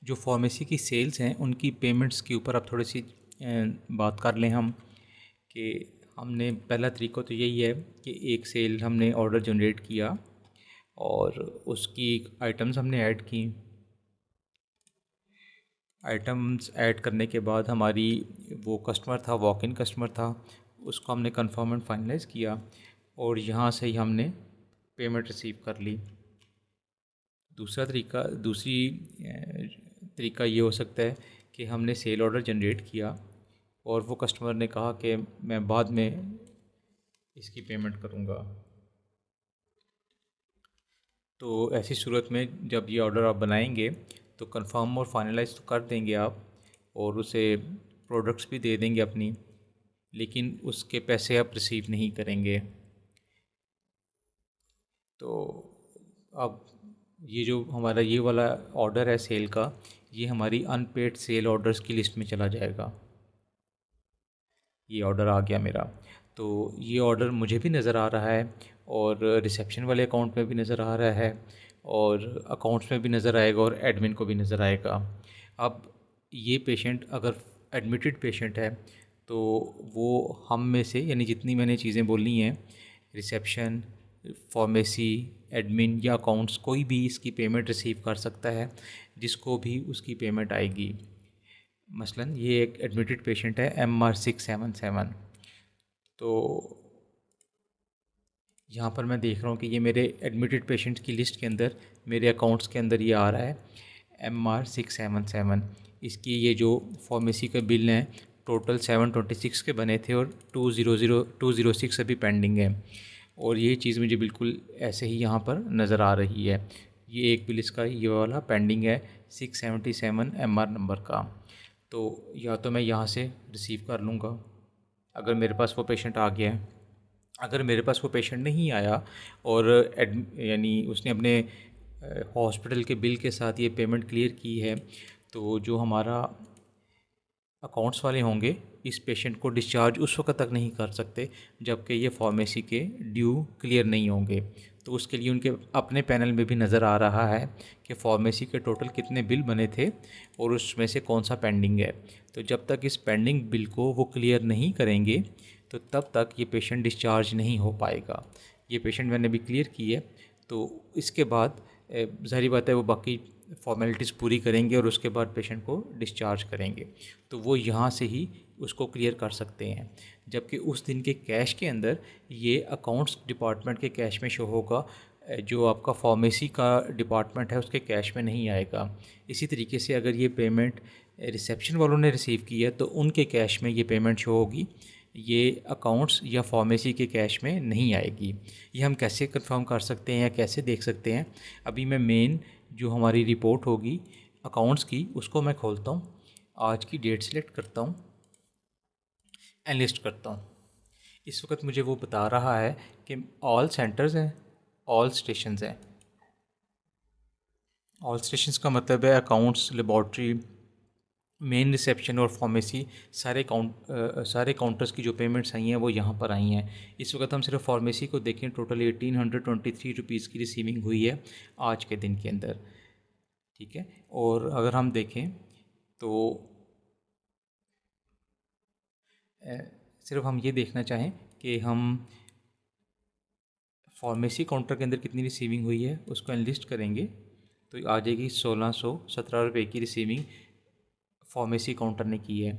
जो फार्मेसी की सेल्स हैं उनकी पेमेंट्स के ऊपर अब थोड़ी सी बात कर लें हम कि हमने पहला तरीका तो यही है कि एक सेल हमने ऑर्डर जनरेट किया और उसकी आइटम्स हमने ऐड की। आइटम्स ऐड करने के बाद हमारी वो कस्टमर था, वॉक इन कस्टमर था, उसको हमने कंफर्म एंड फाइनलाइज़ किया और यहाँ से ही हमने पेमेंट रिसीव कर ली। दूसरी तरीका ये हो सकता है कि हमने सेल ऑर्डर जनरेट किया और वो कस्टमर ने कहा कि मैं बाद में इसकी पेमेंट करूँगा। तो ऐसी सूरत में जब ये ऑर्डर आप बनाएंगे तो कंफर्म और फाइनलाइज़ तो कर देंगे आप और उसे प्रोडक्ट्स भी दे देंगे अपनी, लेकिन उसके पैसे आप रिसीव नहीं करेंगे। तो अब ये जो हमारा ये वाला ऑर्डर है सेल का, ये हमारी अनपेड सेल ऑर्डर्स की लिस्ट में चला जाएगा। ये ऑर्डर आ गया मेरा, तो ये ऑर्डर मुझे भी नज़र आ रहा है और रिसेप्शन वाले अकाउंट में भी नज़र आ रहा है और अकाउंट्स में भी नज़र आएगा और एडमिन को भी नज़र आएगा। अब ये पेशेंट अगर एडमिटेड पेशेंट है तो वो हम में से, यानी जितनी मैंने चीज़ें बोली हैं, रिसेप्शन, फार्मेसी, एडमिन या अकाउंट्स, कोई भी इसकी पेमेंट रिसीव कर सकता है जिसको भी उसकी पेमेंट आएगी। मसलन ये एक एडमिटेड पेशेंट है MR677। तो यहाँ पर मैं देख रहा हूँ कि ये मेरे एडमिटेड पेशेंट्स की लिस्ट के अंदर, मेरे अकाउंट्स के अंदर ये आ रहा है MR677। इसकी ये जो फार्मेसी का बिल है टोटल 726 के बने थे और 206 अभी पेंडिंग है और ये चीज़ मुझे बिल्कुल ऐसे ही यहाँ पर नज़र आ रही है। ये एक बिल इसका ये वाला पेंडिंग है 677 MR नंबर का। तो या तो मैं यहाँ से रिसीव कर लूँगा अगर मेरे पास वो पेशेंट आ गया है। अगर मेरे पास वो पेशेंट नहीं आया और यानी उसने अपने हॉस्पिटल के बिल के साथ ये पेमेंट क्लियर की है, तो जो हमारा अकाउंट्स वाले होंगे इस पेशेंट को डिस्चार्ज उस वक्त तक नहीं कर सकते जबकि ये फार्मेसी के ड्यू क्लियर नहीं होंगे। तो उसके लिए उनके अपने पैनल में भी नज़र आ रहा है कि फार्मेसी के टोटल कितने बिल बने थे और उसमें से कौन सा पेंडिंग है। तो जब तक इस पेंडिंग बिल को वो क्लियर नहीं करेंगे तो तब तक ये पेशेंट डिस्चार्ज नहीं हो पाएगा। ये पेशेंट मैंने भी क्लियर की है, तो इसके बाद ज़ाहिर बात है वो बाकी फॉर्मेलिटीज़ पूरी करेंगे और उसके बाद पेशेंट को डिस्चार्ज करेंगे। तो वो यहाँ से ही उसको क्लियर कर सकते हैं, जबकि उस दिन के कैश के अंदर ये अकाउंट्स डिपार्टमेंट के कैश में शो होगा, जो आपका फार्मेसी का डिपार्टमेंट है उसके कैश में नहीं आएगा। इसी तरीके से अगर ये पेमेंट रिसेप्शन वालों ने रिसीव की है तो उनके कैश में ये पेमेंट शो होगी, ये अकाउंट्स या फार्मेसी के कैश में नहीं आएगी। ये हम कैसे कंफर्म कर सकते हैं या कैसे देख सकते हैं? अभी मैं मेन जो हमारी रिपोर्ट होगी अकाउंट्स की उसको मैं खोलता हूँ, आज की डेट सेलेक्ट करता हूँ, एनलिस्ट करता हूँ। इस वक्त मुझे वो बता रहा है कि ऑल सेंटर्स हैं, ऑल स्टेशंस हैं। ऑल स्टेशंस का मतलब है अकाउंट्स, लेबॉर्ट्री, मेन रिसेप्शन और फार्मेसी, सारे काउंटर्स की जो पेमेंट्स आई हैं वो यहाँ पर आई हैं। इस वक्त हम सिर्फ फार्मेसी को देखें, टोटल 1823 रुपीज़ की रिसीविंग हुई है आज के दिन के अंदर, ठीक है। और अगर हम देखें तो सिर्फ हम ये देखना चाहें कि हम फार्मेसी काउंटर के अंदर कितनी रिसीविंग हुई है उसको एनलिस्ट करेंगे तो आ जाएगी 1617 रुपये की रिसीविंग फार्मेसी काउंटर ने की है।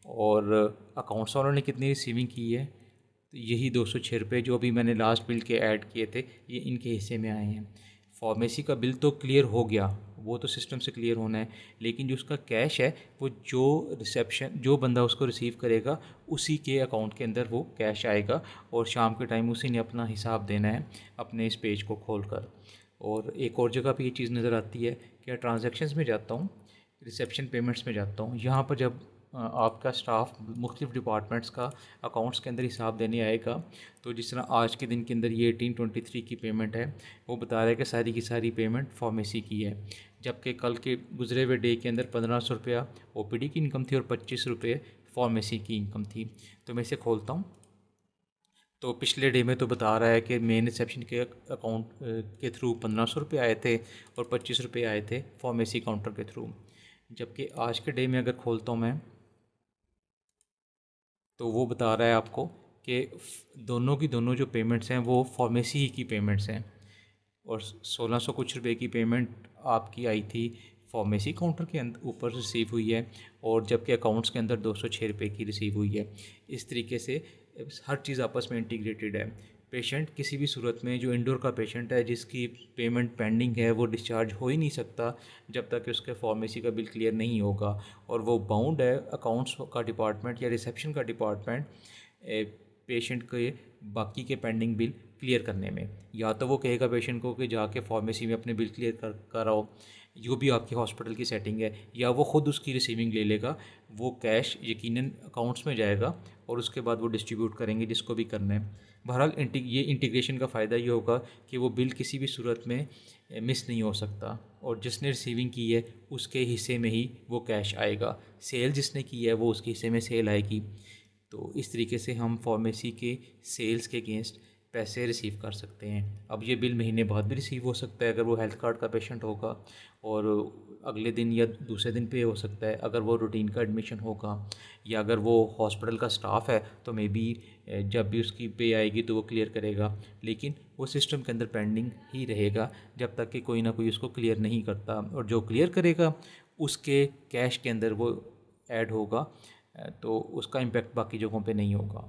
और अकाउंट्स वालों ने कितनी रिसीविंग की है, तो यही 206 रुपये जो अभी मैंने लास्ट बिल के ऐड किए थे ये इनके हिस्से में आए हैं। फार्मेसी का बिल तो क्लियर हो गया, वो तो सिस्टम से क्लियर होना है, लेकिन जो उसका कैश है वो जो बंदा उसको रिसीव करेगा उसी के अकाउंट के अंदर वो कैश आएगा और शाम के टाइम उसी ने अपना हिसाब देना है अपने इस पेज को खोल कर। और एक और जगह पे ये चीज़ नज़र आती है कि ट्रांजैक्शंस में जाता हूँ, रिसेप्शन पेमेंट्स में जाता हूँ, यहाँ पर जब आपका स्टाफ मुख्तलिफ़ डिपार्टमेंट्स का अकाउंट्स के अंदर हिसाब देने आएगा तो जिस तरह आज के दिन के अंदर ये 1823 की पेमेंट है वो बता रहा है कि सारी की सारी पेमेंट फार्मेसी की है, जबकि कल के गुजरे हुए डे के अंदर 1500 रुपया OPD की इनकम थी और 25 रुपये फार्मेसी की इनकम थी। तो मैं इसे खोलता हूँ तो पिछले डे में तो बता रहा है कि मेन रिसेप्शन के अकाउंट के थ्रू 1500 रुपये आए थे और 25 रुपये आए थे फार्मेसी काउंटर के थ्रू। जबकि आज के डे में अगर खोलता हूँ मैं, तो वो बता रहा है आपको कि दोनों की दोनों जो पेमेंट्स हैं वो फार्मेसी ही की पेमेंट्स हैं। और 1600 कुछ रुपए की पेमेंट आपकी आई थी फार्मेसी काउंटर के अंदर ऊपर रिसीव हुई है, और जबकि अकाउंट्स के अंदर 206 रुपये की रिसीव हुई है। इस तरीके से हर चीज़ आपस में इंटीग्रेटेड है। पेशेंट किसी भी सूरत में, जो इंडोर का पेशेंट है जिसकी पेमेंट पेंडिंग है, वो डिस्चार्ज हो ही नहीं सकता जब तक कि उसके फार्मेसी का बिल क्लियर नहीं होगा। और वो बाउंड है अकाउंट्स का डिपार्टमेंट या रिसेप्शन का डिपार्टमेंट पेशेंट के बाकी के पेंडिंग बिल क्लियर करने में। या तो वो कहेगा पेशेंट को कि जाके फार्मेसी में अपने बिल क्लियर कराओ, जो भी आपकी हॉस्पिटल की सेटिंग है, या वो ख़ुद उसकी रिसीविंग ले लेगा। वो कैश यकीनन अकाउंट्स में जाएगा और उसके बाद वो डिस्ट्रीब्यूट करेंगे जिसको भी करना है। बहरहाल ये इंटीग्रेशन का फ़ायदा ये होगा कि वो बिल किसी भी सूरत में मिस नहीं हो सकता, और जिसने रिसीविंग की है उसके हिस्से में ही वो कैश आएगा। सेल जिसने की है वो उसके हिस्से में सेल आएगी। तो इस तरीके से हम फार्मेसी के सेल्स के अगेंस्ट पैसे रिसीव कर सकते हैं। अब ये बिल महीने बाद भी रिसीव हो सकता है अगर वो हेल्थ कार्ड का पेशेंट होगा, और अगले दिन या दूसरे दिन पे हो सकता है अगर वो रूटीन का एडमिशन होगा, या अगर वो हॉस्पिटल का स्टाफ है तो मे बी जब भी उसकी पे आएगी तो वो क्लियर करेगा। लेकिन वो सिस्टम के अंदर पेंडिंग ही रहेगा जब तक कि कोई ना कोई उसको क्लियर नहीं करता, और जो क्लियर करेगा उसके कैश के अंदर वो ऐड होगा। तो उसका इम्पेक्ट बाकी जगहों पे नहीं होगा।